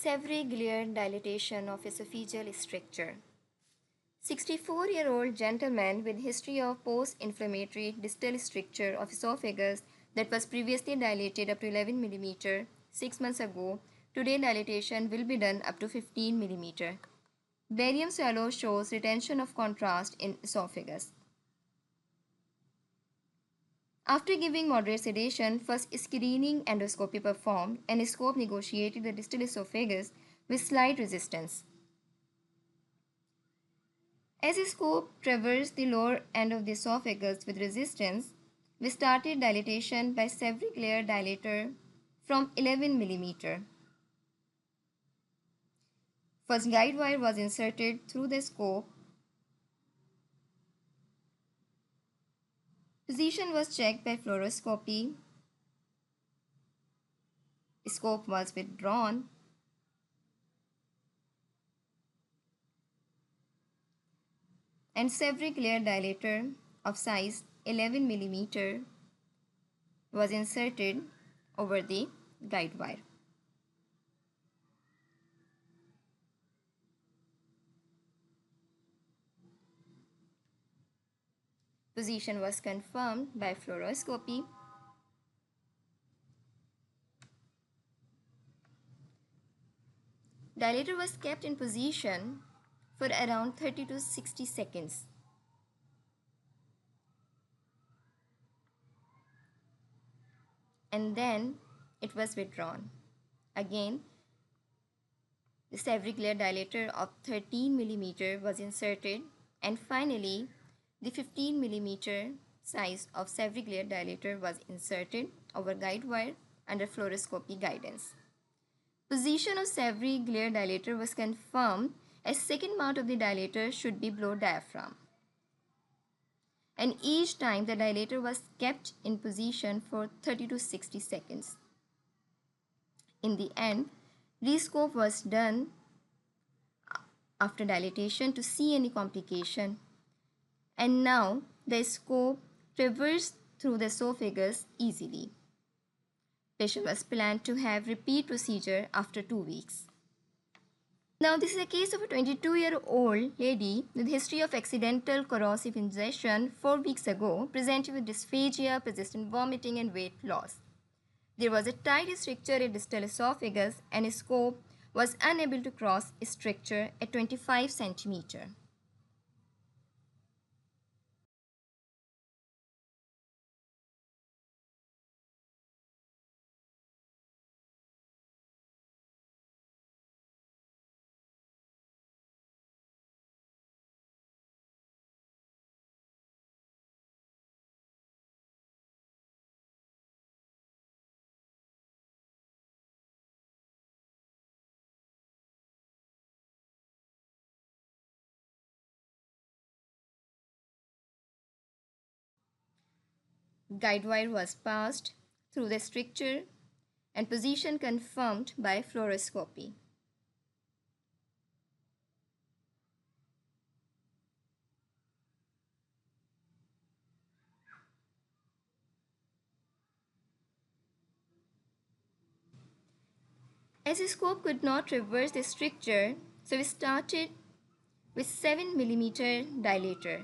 Esophageal dilatation of esophageal stricture. 64-year-old gentleman with history of post-inflammatory distal stricture of esophagus that was previously dilated up to 11 mm 6 months ago. Today dilatation will be done up to 15 mm. Barium swallow shows retention of contrast in esophagus. After giving moderate sedation, first screening endoscopy performed and a scope negotiated the distal esophagus with slight resistance. As a scope traversed the lower end of the esophagus with resistance, we started dilatation by Savary dilator from 11 mm. First guide wire was inserted through the scope. Position was checked by fluoroscopy. Scope was withdrawn. And Savary dilator of size 11 mm was inserted over the guide wire. Position was confirmed by fluoroscopy. Dilator was kept in position for around 30 to 60 seconds. And then it was withdrawn. Again, the Savary dilator of 13 mm was inserted, and finally the 15 mm size of Savary dilator was inserted over guide wire under fluoroscopy guidance. Position of Savary dilator was confirmed as second mount of the dilator should be below diaphragm. And each time the dilator was kept in position for 30 to 60 seconds. In the end, rescope was done after dilatation to see any complication. And now the scope traversed through the esophagus easily. Patient was planned to have repeat procedure after 2 weeks. Now this is a case of a 22-year-old lady with history of accidental corrosive ingestion 4 weeks ago, presented with dysphagia, persistent vomiting and weight loss. There was a tight stricture at distal esophagus and a scope was unable to cross a stricture at 25 cm. Guide wire was passed through the stricture and position confirmed by fluoroscopy. As the scope could not traverse the stricture, so we started with 7 mm dilator.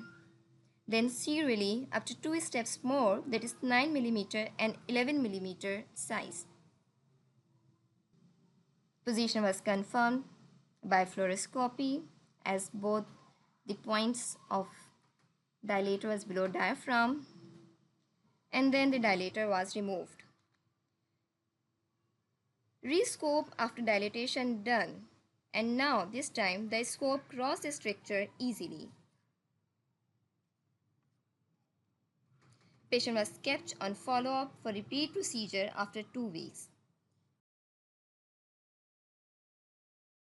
Then serially up to 2 steps more, that is 9 mm and 11 mm size. Position was confirmed by fluoroscopy as both the points of dilator was below diaphragm, and then the dilator was removed. Rescope after dilatation done, and now this time the scope crossed the stricture easily. Patient was kept on follow-up for repeat procedure after 2 weeks.